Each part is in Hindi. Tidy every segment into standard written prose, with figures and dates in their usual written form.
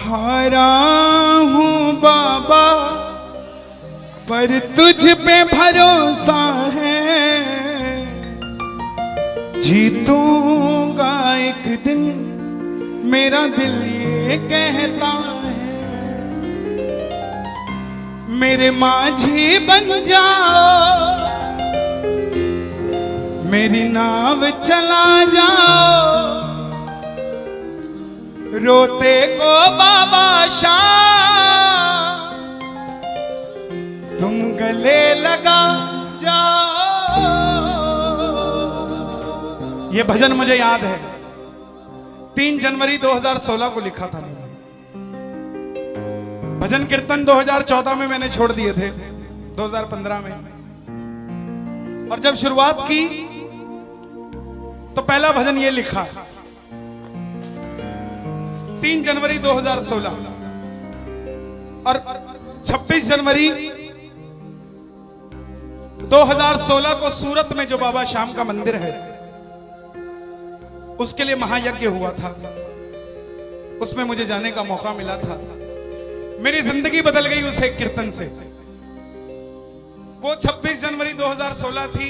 हारा हूँ बाबा पर तुझ पे भरोसा है, जीतूंगा एक दिन मेरा दिल ये कहता है। मेरे माझी बन जाओ, मेरी नाव चला जाओ, रोते को बाबा शाम तुम गले लगा जाओ। ये भजन मुझे याद है, 3 जनवरी 2016 को लिखा था मैंने। भजन कीर्तन 2014 में मैंने छोड़ दिए थे, 2015 में। और जब शुरुआत की तो पहला भजन ये लिखा 3 जनवरी 2016। और 26 जनवरी 2016 को सूरत में जो बाबा श्याम का मंदिर है उसके लिए महायज्ञ हुआ था, उसमें मुझे जाने का मौका मिला था। मेरी जिंदगी बदल गई उस एक कीर्तन से। वो 26 जनवरी 2016 थी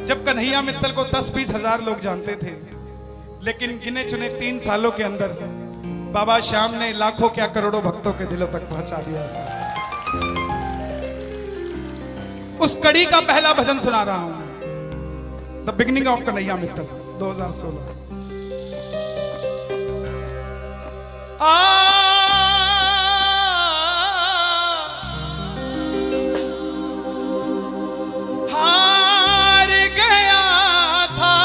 जब कन्हैया मित्तल को 10-20 हजार लोग जानते थे, लेकिन गिने चुने 3 सालों के अंदर बाबा श्याम ने लाखों क्या करोड़ों भक्तों के दिलों तक पहुंचा दिया। उस कड़ी का पहला भजन सुना रहा हूं, the beginning of Kanhaiya Mittal 2016। हार गया था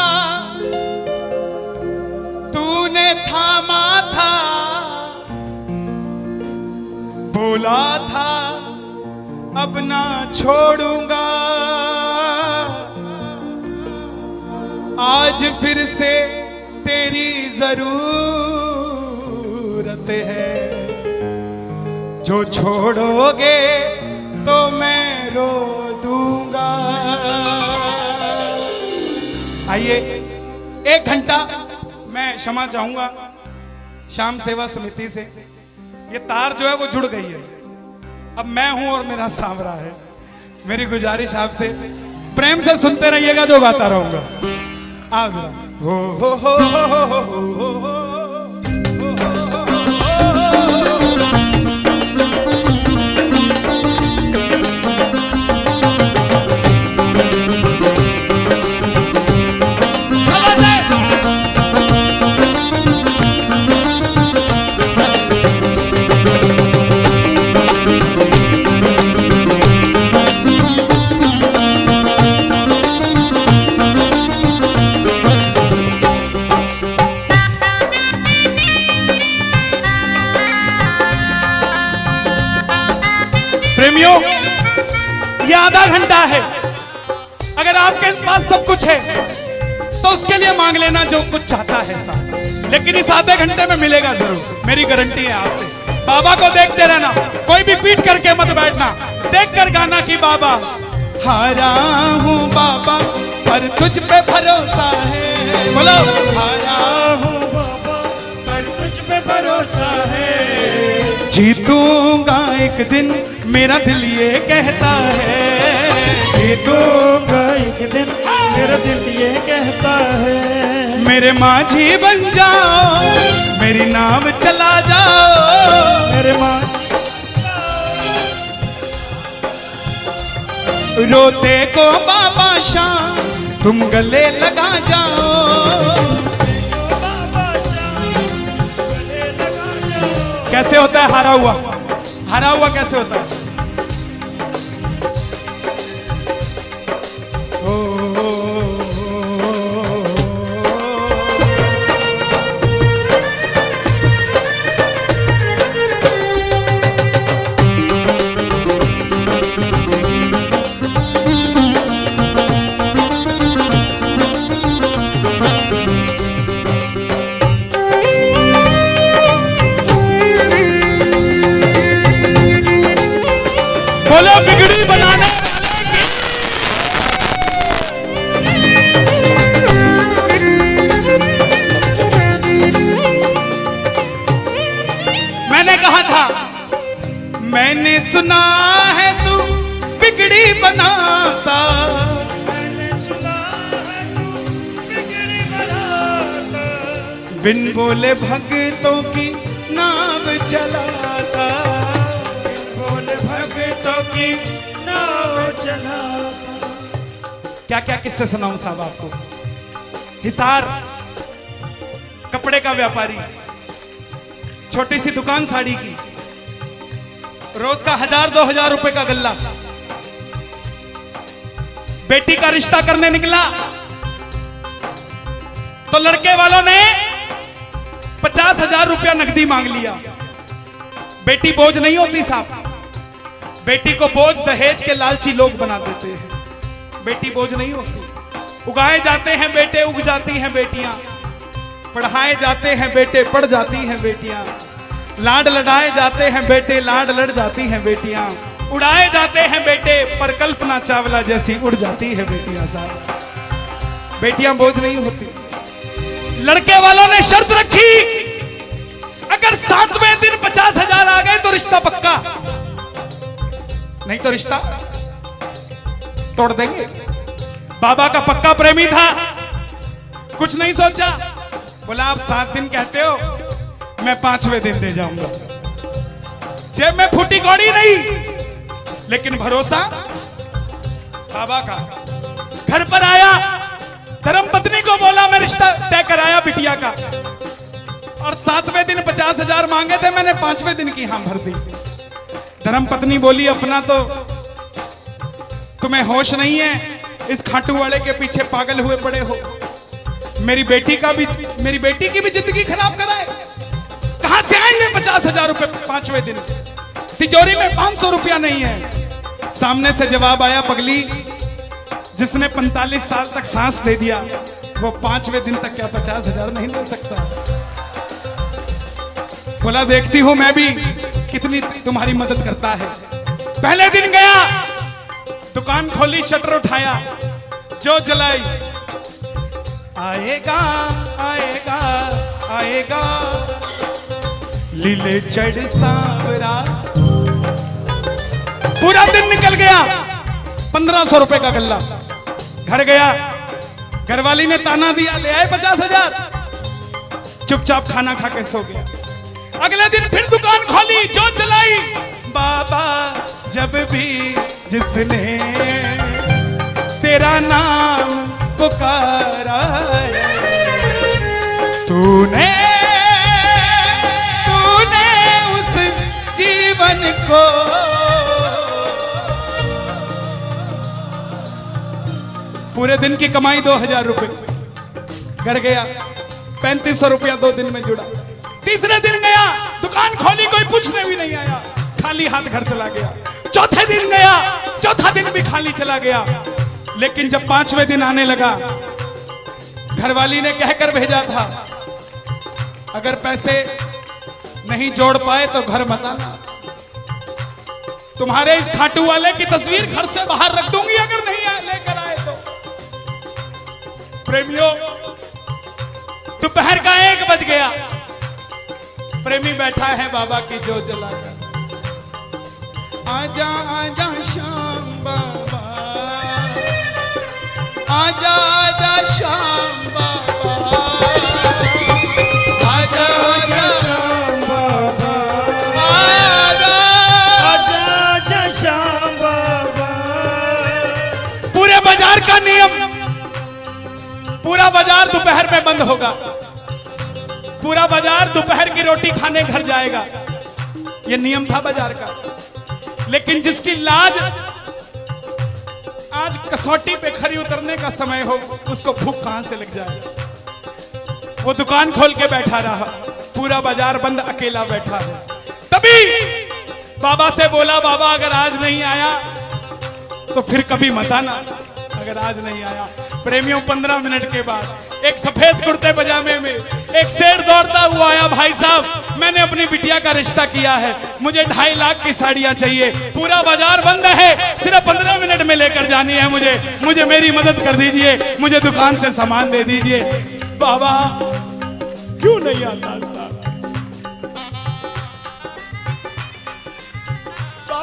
तूने थामा था, बोला था अब ना छोड़ूंगा, आज फिर से तेरी जरूरत है, जो छोड़ोगे तो मैं रो दूंगा। आइए 1 घंटा मैं क्षमा चाहूंगा श्याम सेवा समिति से। ये तार जो है वो जुड़ गई है, अब मैं हूं और मेरा सांवरा है। मेरी गुजारिश आपसे प्रेम से सुनते रहिएगा, जो गाता रहूंगा। आज हो हो हो हो हो हो हो हो। प्रेमियों, ये आधा घंटा है। अगर आपके पास सब कुछ है तो उसके लिए मांग लेना जो कुछ चाहता है साहब, लेकिन इस आधे घंटे में मिलेगा जरूर, मेरी गारंटी है आपसे। बाबा को देखते रहना, कोई भी पीट करके मत बैठना, देख कर गाना कि बाबा हारा हूँ बाबा पर तुझ पे भरोसा है। बोलो हारा हूँ बाबा पर तुझ पे भरोसा है, जीतूंगा एक दिन मेरा दिल ये कहता है, जीतूंगा एक दिन मेरा दिल ये कहता है। मेरे माझी बन जाओ, मेरी नाव चला जाओ, मेरे माझी रोते को बाबा शाम तुम गले लगा जाओ। कैसे होता है हारा हुआ? हारा हुआ कैसे होता है? मैंने सुना है तू बिगड़ी बनाता, मैंने सुना है तू बिगड़ी बनाता, बिन बोले भक्तों की नाव चलाता, बोले भक्तों की नाव चलाता। क्या क्या किस्से सुनाऊं साहब आपको। हिसार कपड़े का व्यापारी, छोटी सी दुकान साड़ी की, रोज का 1000-2000 रुपए का गल्ला। बेटी का रिश्ता करने निकला तो लड़के वालों ने 50,000 रुपया नकदी मांग लिया। बेटी बोझ नहीं होती साहब, बेटी को बोझ दहेज के लालची लोग बना देते हैं। बेटी बोझ नहीं होती। उगाए जाते हैं बेटे, उग जाती हैं बेटियां। पढ़ाए जाते हैं बेटे, पढ़ जाती हैं बेटियां। लाड लड़ाए जाते हैं बेटे, लाड लड़ जाती हैं बेटियां। उड़ाए जाते हैं बेटे, पर कल्पना चावला जैसी उड़ जाती है बेटियां साहब। बेटियां बोझ नहीं होती। लड़के वालों ने शर्त रखी, अगर 7वें दिन 50,000 आ गए तो रिश्ता पक्का, नहीं तो रिश्ता तोड़ देंगे। बाबा का पक्का प्रेमी था, कुछ नहीं सोचा, बोला आप 7 दिन कहते हो, मैं 5वें दिन दे जाऊंगा। जेब में फूटी कौड़ी नहीं, लेकिन भरोसा बाबा का। घर पर आया, धर्मपत्नी को बोला मैं रिश्ता तय कराया बिटिया का, और 7वें दिन 50,000 मांगे थे, मैंने 5वें दिन की हां भर दी। धर्मपत्नी बोली अपना तो तुम्हें होश नहीं है, इस खाटू वाले के पीछे पागल हुए पड़े हो। मेरी बेटी की भी जिंदगी खराब कराए। कहां से आएंगे 50,000 रुपए 5वें दिन? तिजोरी में 500 रुपया नहीं है। सामने से जवाब आया, पगली जिसने 45 साल तक सांस दे दिया, वो 5वें दिन तक क्या 50,000 नहीं ले सकता? बोला देखती हूं मैं भी कितनी तुम्हारी मदद करता है। पहले दिन गया, दुकान खोली, शटर उठाया, जो जलाई, आएगा आएगा आएगा लीले चढ़ सांवरा। पूरा दिन निकल गया, 1500 रुपए का गल्ला। घर गया, घरवाली ने ताना दिया, ले आए 50,000। चुपचाप खाना खा के सो गया। अगले दिन फिर दुकान खोली, जो चलाई, बाबा जब भी जिसने तेरा नाम पुकारा, तूने उस जीवन को पूरे दिन की कमाई 2000 रुपए। घर गया, 3500 रुपया 2 दिन में जुड़ा। तीसरे दिन गया, दुकान खोली, कोई पूछने भी नहीं आया, खाली हाथ घर चला गया। चौथे दिन गया, चौथा दिन भी खाली चला गया। लेकिन जब 5वें दिन आने लगा, घरवाली ने कहकर भेजा था, अगर पैसे नहीं जोड़ पाए तो घर मत आना। तुम्हारे इस खाटू वाले की तस्वीर घर से बाहर रख दूंगी अगर नहीं लेकर आए तो। प्रेमियों, दोपहर का 1 बज गया, प्रेमी बैठा है बाबा की जोत जलाकर। आजा आजा श्याम बाबा, आजा आजा श्याम बाबा, आजा आजा श्याम बाबा, आजा आजा आजा श्याम बाबा। पूरे बाजार का नियम, पूरा बाजार दोपहर में बंद होगा। पूरा बाजार दोपहर की रोटी खाने घर जाएगा। यह नियम था बाजार का। लेकिन जिसकी लाज आज कसौटी पे खरी उतरने का समय हो, उसको भूख कहां से लग जाए। वो दुकान खोल के बैठा रहा, पूरा बाजार बंद, अकेला बैठा है। तभी बाबा से बोला, बाबा अगर आज नहीं आया तो फिर कभी मत आना, अगर आज नहीं आया। प्रेमियों, 15 मिनट के बाद एक सफेद कुर्ते पजामे में एक शेर दौड़ता हुआ आया, भाई साहब मैंने अपनी बिटिया का रिश्ता किया है, मुझे 2.5 लाख की साड़ियां चाहिए, पूरा बाजार बंद है, सिर्फ 15 मिनट में लेकर जानी है मुझे मेरी मदद कर दीजिए, मुझे दुकान से सामान दे दीजिए। बाबा क्यों नहीं आता साहब?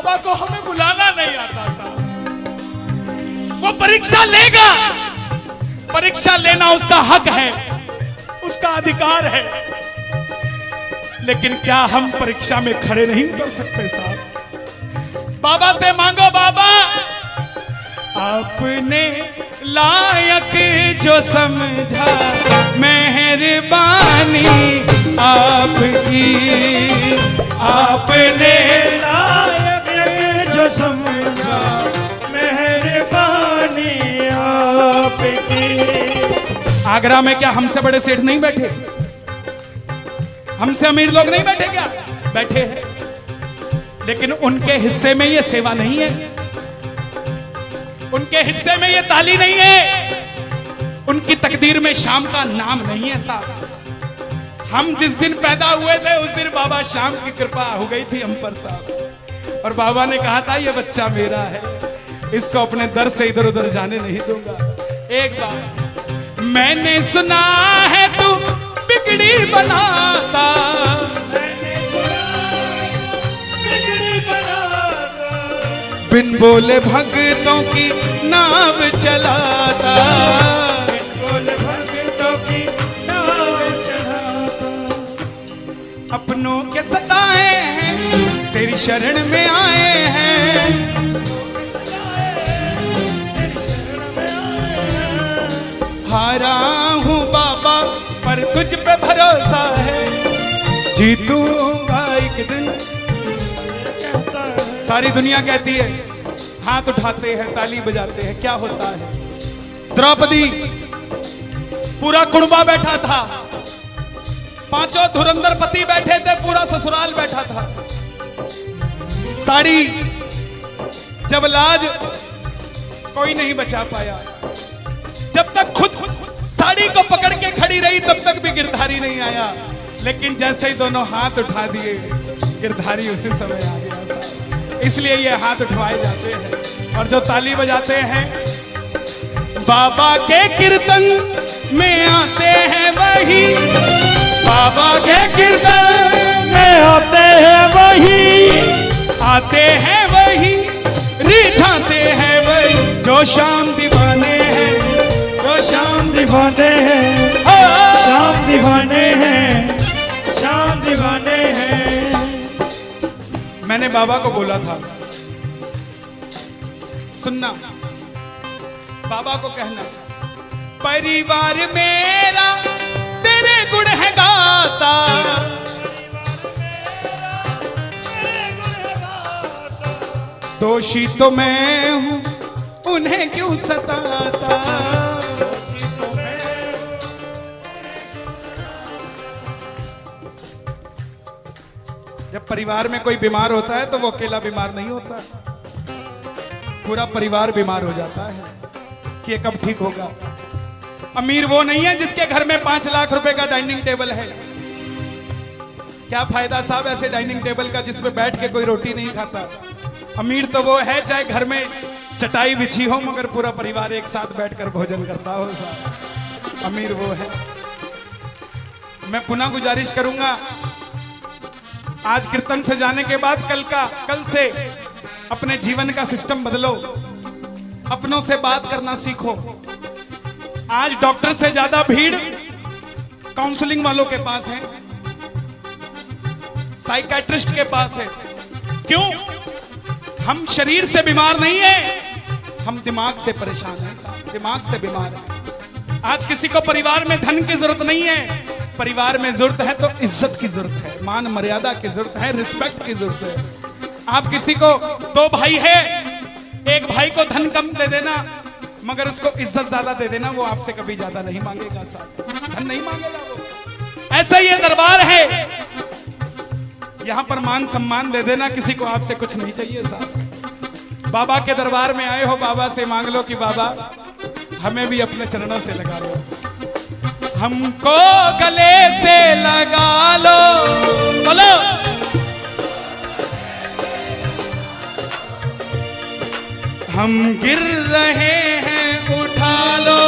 पापा को हमें बुलाना नहीं आता साहब। वो परीक्षा लेगा, परीक्षा लेना उसका हक है, उसका अधिकार है, लेकिन क्या हम परीक्षा में खड़े नहीं उतर सकते साहब? बाबा से मांगो, बाबा आपने लायक जो समझा, मेहरबानी आपकी, आपने लायक जो समझा, मेहरबानी आपकी। आगरा में क्या हमसे बड़े सेठ नहीं बैठे? हमसे अमीर लोग नहीं बैठे क्या? बैठे हैं, लेकिन उनके हिस्से में ये सेवा नहीं है, उनके हिस्से में ये ताली नहीं है, उनकी तकदीर में शाम का नाम नहीं है साहब। हम जिस दिन पैदा हुए थे उस दिन बाबा शाम की कृपा हो गई थी हम पर साहब, और बाबा ने कहा था ये बच्चा मेरा है, इसको अपने दर से इधर उधर जाने नहीं दूंगा। एक बार मैंने सुना है तू बिगड़ी बनाता, बिन बोले भक्तों की नाव चलाता, बिन बोले भक्तों की नाव चलाता। अपनों के सताए हैं तेरी शरण में आए हैं, हारा हूँ बाबा पर तुझ पे भरोसा है, जीतूंगा एक दिन। सारी दुनिया कहती है, हाथ उठाते हैं, ताली बजाते हैं, क्या होता है? द्रौपदी पूरा कुणबा बैठा था, पांचों धुरंधर पति बैठे थे, पूरा ससुराल बैठा था। साड़ी जब लाज कोई नहीं बचा पाया, जब तक खुद साड़ी को पकड़ के खड़ी रही तब तक भी गिरधारी नहीं आया, लेकिन जैसे ही दोनों हाथ उठा दिए गिरधारी उसी समय आ गया साहब। इसलिए ये हाथ उठवाए जाते हैं, और जो ताली बजाते हैं बाबा के कीर्तन में आते हैं वही, बाबा के कीर्तन में आते हैं वही, आते हैं वही, रिझाते हैं वही, जो शाम दीवाने हैं, जो शाम दीवाने हैं, शाम दीवाने हैं, शाम दीवाने हैं। मैंने बाबा को बोला था, सुनना, बाबा को कहना, परिवार मेरा तेरे गुण है गाता, दोषी तो मैं हूं उन्हें क्यों सताता। जब परिवार में कोई बीमार होता है तो वो अकेला बीमार नहीं होता, पूरा परिवार बीमार हो जाता है कि ये कब ठीक होगा। अमीर वो नहीं है जिसके घर में 5 लाख रुपए का डाइनिंग टेबल है। क्या फायदा साहब ऐसे डाइनिंग टेबल का जिसपे बैठ के कोई रोटी नहीं खाता। अमीर तो वो है चाहे घर में चटाई बिछी हो मगर पूरा परिवार एक साथ बैठकर भोजन करता हो साहब, अमीर वो है। मैं पुनः गुजारिश करूंगा, आज कीर्तन से जाने के बाद कल से अपने जीवन का सिस्टम बदलो, अपनों से बात करना सीखो। आज डॉक्टर से ज्यादा भीड़ काउंसलिंग वालों के पास है, साइकियाट्रिस्ट के पास है। क्यों? हम शरीर से बीमार नहीं है, हम दिमाग से परेशान हैं, दिमाग से बीमार हैं। आज किसी को परिवार में धन की जरूरत नहीं है, परिवार में जरूरत है तो इज्जत की जरूरत है, मान मर्यादा की जरूरत है, रिस्पेक्ट की जरूरत है। आप किसी को 2 भाई है, एक भाई को धन कम दे देना मगर उसको इज्जत ज्यादा दे देना, वो आपसे कभी ज्यादा नहीं मांगेगा साहब, धन नहीं मांगेगा वो। ऐसा ये दरबार है, यहां पर मान सम्मान दे देना, किसी को आपसे कुछ नहीं चाहिए साहब। बाबा के दरबार में आए हो, बाबा से मांग लो कि बाबा हमें भी अपने चरणों से लगा लो, हमको गले से लगा लो, बोलो हम गिर रहे हैं उठा लो,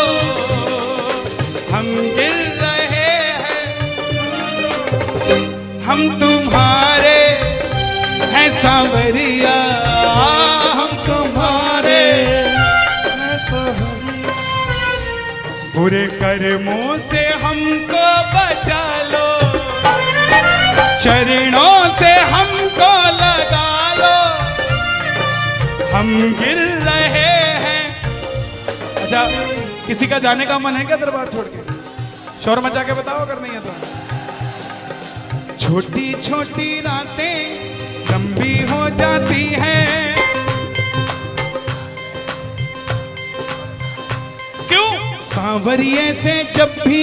हम गिर रहे हैं, हम तुम्हारे है सांवरिया हम तुम्हारे, बुरे कर्मों से हमको बचा लो, चरणों से हमको लगा लो, हम गिर रहे हैं। अच्छा, किसी का जाने का मन है क्या दरबार छोड़ के? शोर मचा के बताओ अगर नहीं है तो। छोटी छोटी रातें लंबी हो जाती हैं, क्यों? सांवरिये से जब भी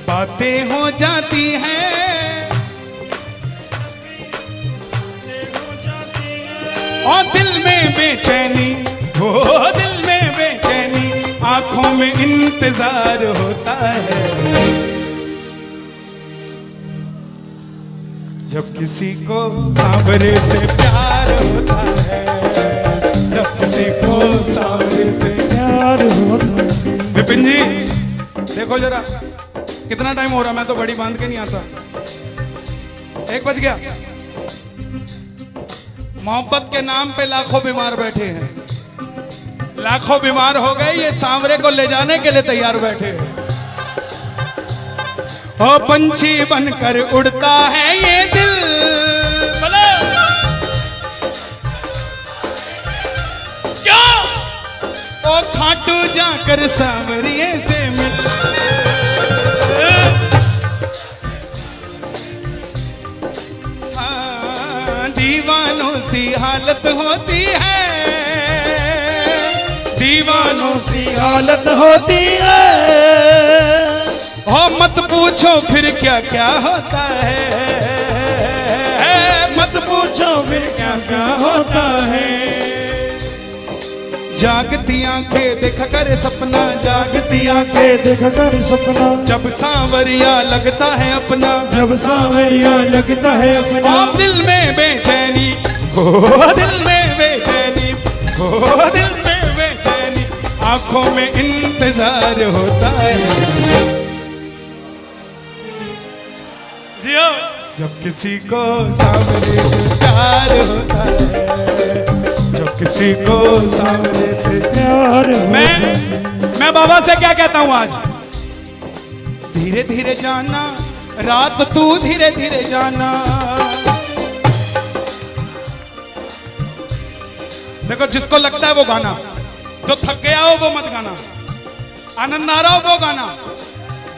बातें हो जाती हैं, और दिल में बेचैनी, हो दिल में बेचैनी, आंखों में इंतजार होता है। जब किसी को सांवरे से प्यार होता है, जब किसी को सांवरे से प्यार होता है। विपिन जी देखो जरा कितना टाइम हो रहा, मैं तो बड़ी बांध के नहीं आता। 1 बज गया। मोहब्बत के नाम पे लाखों बीमार बैठे हैं, लाखों बीमार हो गए, ये सांवरे को ले जाने के लिए तैयार बैठे हैं। ओ पंछी बनकर उड़ता है ये दिल, बोलो क्या? ओ खाटू जाकर सांवरिये से मिल, हाँ, दीवानों सी हालत होती है, दीवानों सी हालत होती है। हो मत पूछो फिर क्या क्या होता है, मत पूछो फिर क्या क्या होता है। जागती आंखें देख कर सपना, जागती आंखें देख कर सपना, जब सांवरिया लगता है अपना, जब सांवरिया लगता है अपना। और दिल में बेचैनी, हो दिल में बेचैनी, हो दिल में बेचैनी, आंखों में इंतजार होता है। जियो। जब किसी को सांवरे से प्यार होता है, जब किसी को सांवरे से प्यार मैं बाबा से क्या कहता हूं आज? धीरे धीरे जाना, रात तू धीरे धीरे जाना। देखो जिसको लगता है वो गाना, जो थक गया हो वो मत गाना, आनंद आ रहा हो वो गाना।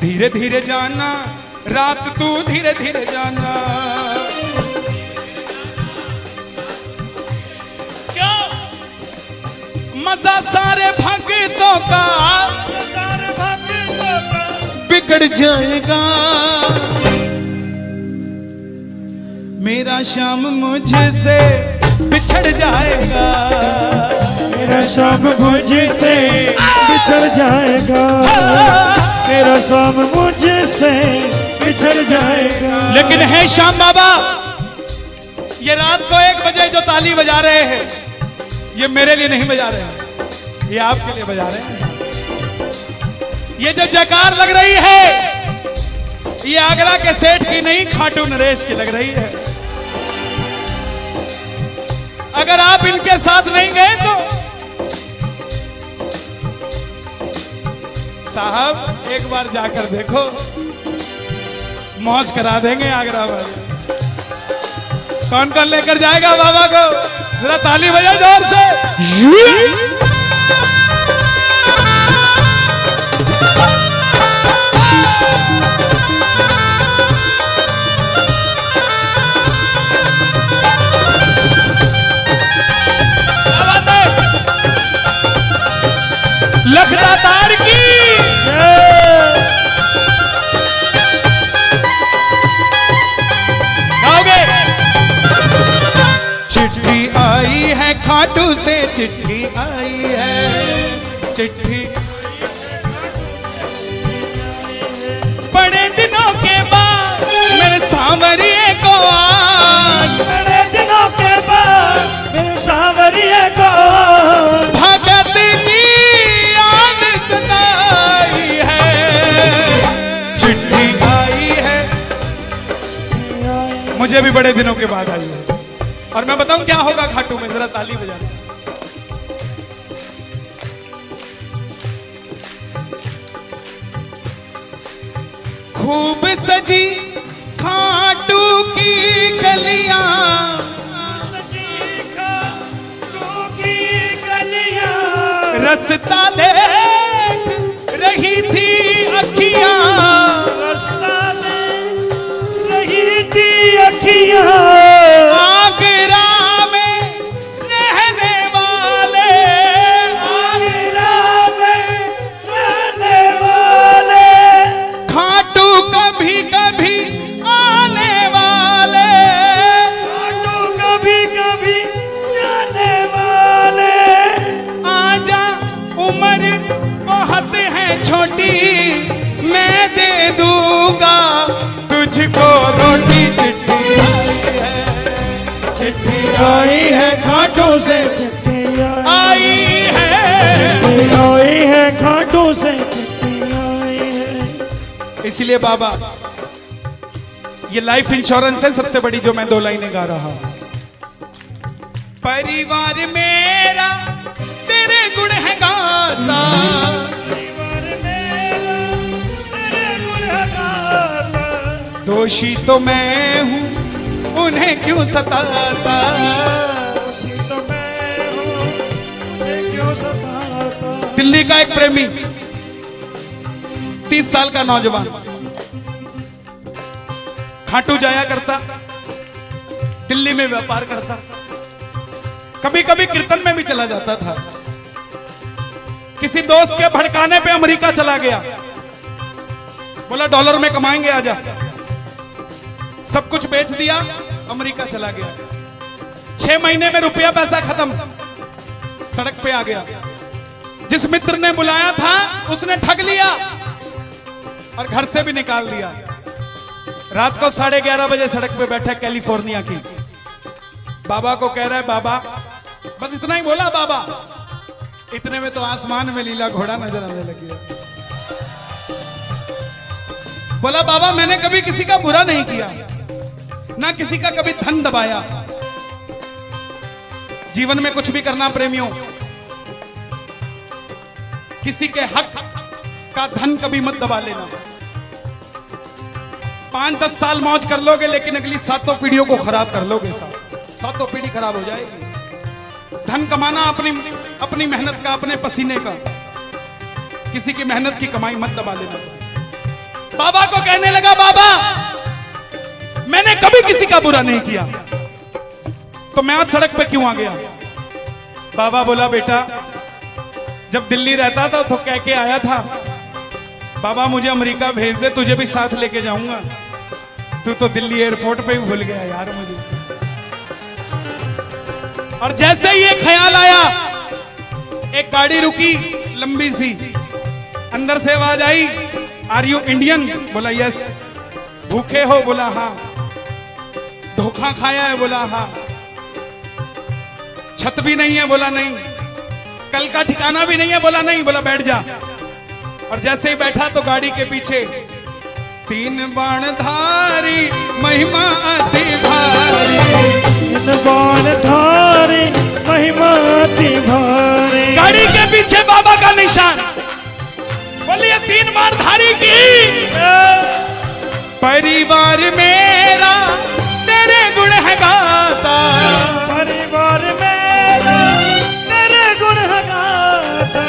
धीरे धीरे जाना, रात तू धीरे धीरे जाना। क्या मजा सारे भक्तों का, सारे भक्तों का बिगड़ जाएगा। मेरा श्याम मुझसे बिछड़ जाएगा, मेरा श्याम मुझसे बिछड़ जाएगा, मेरा श्याम मुझसे बिछड़ जाएगा। लेकिन है श्याम बाबा, ये रात को 1 बजे जो ताली बजा रहे हैं, ये मेरे लिए नहीं बजा रहे हैं, ये आपके लिए बजा रहे हैं। ये जो जयकार लग रही है, ये आगरा के सेठ की नहीं, खाटू नरेश की लग रही है। अगर आप इनके साथ नहीं गए तो साहब एक बार जाकर देखो, मौज करा देंगे आगरा वाले। कौन कौन लेकर जाएगा बाबा को? जरा ताली बजाओ जोर से। लखदा तार की गाओगे? चिट्ठी आई है खाटू से, चिट्ठी आई है, चिट्ठी बड़े दिनों के बाद मेरे सांवरिये को आज, बड़े दिनों के बाद मेरे सांवरिये को भगत की याद सताई है। चिट्ठी आई है, मुझे भी बड़े दिनों के बाद आई है। और मैं बताऊं क्या होगा घाटू में, जरा ताली बजा दो। खूब सजी खाटू की गलियां, सजी खाटू की गलियां, रास्ता देख रही थी अखियां, रास्ता देख रही थी अखियां, आगरा में रहने वाले, आगरा में रहने वाले, खाटू कभी कभी आने वाले, खाटू कभी कभी जाने वाले, आजा उम्र बहुत है छोटी, मैं दे दूंगा तुझको रोटी। चिट्ठी आई है खाटू से, चिट्ठी आई है, आई है खाटू से, चिट्ठी आई है। इसलिए बाबा ये लाइफ इंश्योरेंस है सबसे बड़ी जो मैं 2 लाइनें गा रहा हूं। परिवार मेरा तेरे गुण है गाता, परिवार मेरा तेरे गुण है गाता, दोषी तो मैं हूं उन्हें क्यों सताता, दोषी तो मैं हूं मुझे क्यों सताता। दिल्ली का एक प्रेमी 30 साल का नौजवान खाटू जाया करता, दिल्ली में व्यापार करता, कभी कभी कीर्तन में भी चला जाता था। किसी दोस्त के भड़काने पे अमेरिका चला गया, बोला डॉलर में कमाएंगे आजा, सब कुछ बेच दिया, अमेरिका चला गया। 6 महीने में रुपया पैसा खत्म, सड़क पे आ गया। जिस मित्र ने बुलाया था उसने ठग लिया और घर से भी निकाल दिया। रात को 11:30 बजे सड़क पे बैठा कैलिफोर्निया की, बाबा को कह रहा है बाबा, बस इतना ही बोला बाबा, इतने में तो आसमान में लीला घोड़ा नजर आने लगी। बोला बाबा मैंने कभी किसी का बुरा नहीं किया, ना किसी का कभी धन दबाया। जीवन में कुछ भी करना प्रेमियों, किसी के हक का धन कभी मत दबा लेना। 5-10 साल मौज कर लोगे लेकिन अगली 7 पीढ़ियों को खराब कर लोगे। 7 पीढ़ी खराब हो जाएगी। धन कमाना अपनी मेहनत का, अपने पसीने का, किसी की मेहनत की कमाई मत दबा लेना। बाबा को कहने लगा बाबा मैंने कभी किसी का बुरा नहीं किया, तो मैं आज सड़क पे क्यों आ गया। बाबा बोला बेटा जब दिल्ली रहता था तो कह के आया था बाबा मुझे अमेरिका भेज दे, तुझे भी साथ लेके जाऊंगा। तू तो दिल्ली एयरपोर्ट पे ही भूल गया यार मुझे। और जैसे ही ये ख्याल आया, एक गाड़ी रुकी लंबी सी, अंदर से आवाज आई आर यू इंडियन? बोला यस। भूखे हो? बोला हाँ। धोखा खाया है? बोला हाँ। छत भी नहीं है? बोला नहीं। कल का ठिकाना भी नहीं है? बोला नहीं। बोला बैठ जा। और जैसे ही बैठा तो गाड़ी के पीछे 3 बाणधारी महिमा अति भारी, 3 बाणधारी महिमा अति भारी। गाड़ी के पीछे बाबा का निशान। बोलिए 3 बाणधारी की। परिवार मेरा तेरे गुण है गाता, परिवार मेरा तेरे गुण है गाता।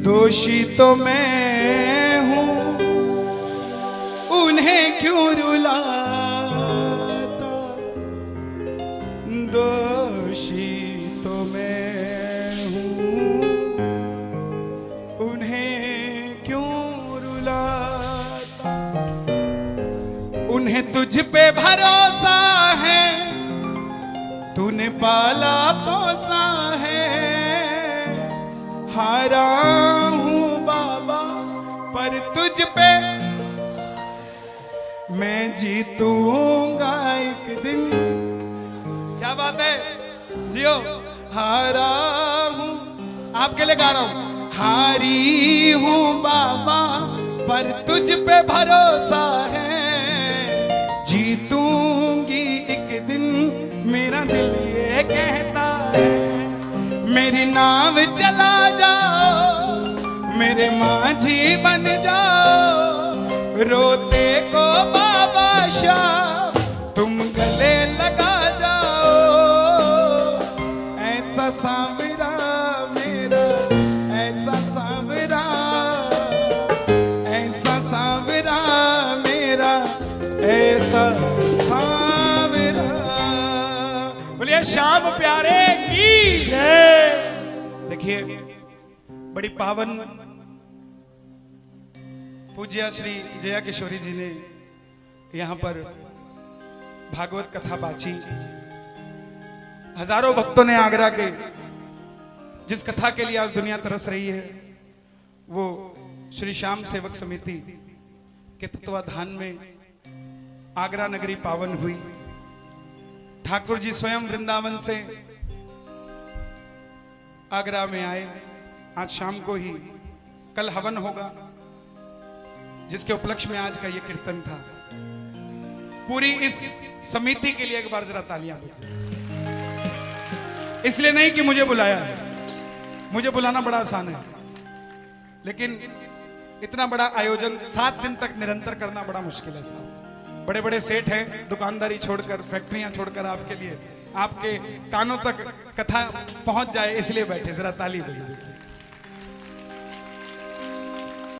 दोषी तो मैं हूं उन्हें क्यों रुलाता, दोषी तो मैं हूं उन्हें क्यों रुलाता। उन्हें तुझ पे भरोसा है, तूने पाला पोसा है। हारा हूं बाबा पर तुझ पे मैं जीतूंगा एक दिन। क्या बात है, जियो। हारा हूं, आपके लिए गा रहा हूं। हारी हूं बाबा पर तुझ पे भरोसा है, जीतूंगी एक दिन मेरा दिल ये कहता है मेरी नाव चला जाओ, मेरे माझी बन जाओ, रोते को बाबा शाह तुम गले लगा जाओ। ऐसा सांवरा मेरा, ऐसा सांवरा, ऐसा सांवरा मेरा, ऐसा सांवरा। बोलिए श्याम प्यारे की जय। देखिए बड़ी पावन पूज्य श्री जया किशोरी जी ने यहाँ पर भागवत कथा बाची। हजारों भक्तों ने आगरा के जिस कथा के लिए आज दुनिया तरस रही है वो श्री श्याम सेवक समिति के तत्वाधान में आगरा नगरी पावन हुई। ठाकुर जी स्वयं वृंदावन से आगरा में आए। आज शाम को ही कल हवन होगा जिसके उपलक्ष्य में आज का ये कीर्तन था। पूरी इस समिति के लिए एक बार जरा तालियां बजाएं। इसलिए नहीं कि मुझे बुलाया है, मुझे बुलाना बड़ा आसान है, लेकिन इतना बड़ा आयोजन 7 दिन तक निरंतर करना बड़ा मुश्किल है साहब। बड़े बड़े सेठ हैं, दुकानदारी छोड़कर, फैक्ट्रियां छोड़कर आपके लिए, आपके कानों तक कथा पहुंच जाए इसलिए बैठे। जरा ताली बजाइए।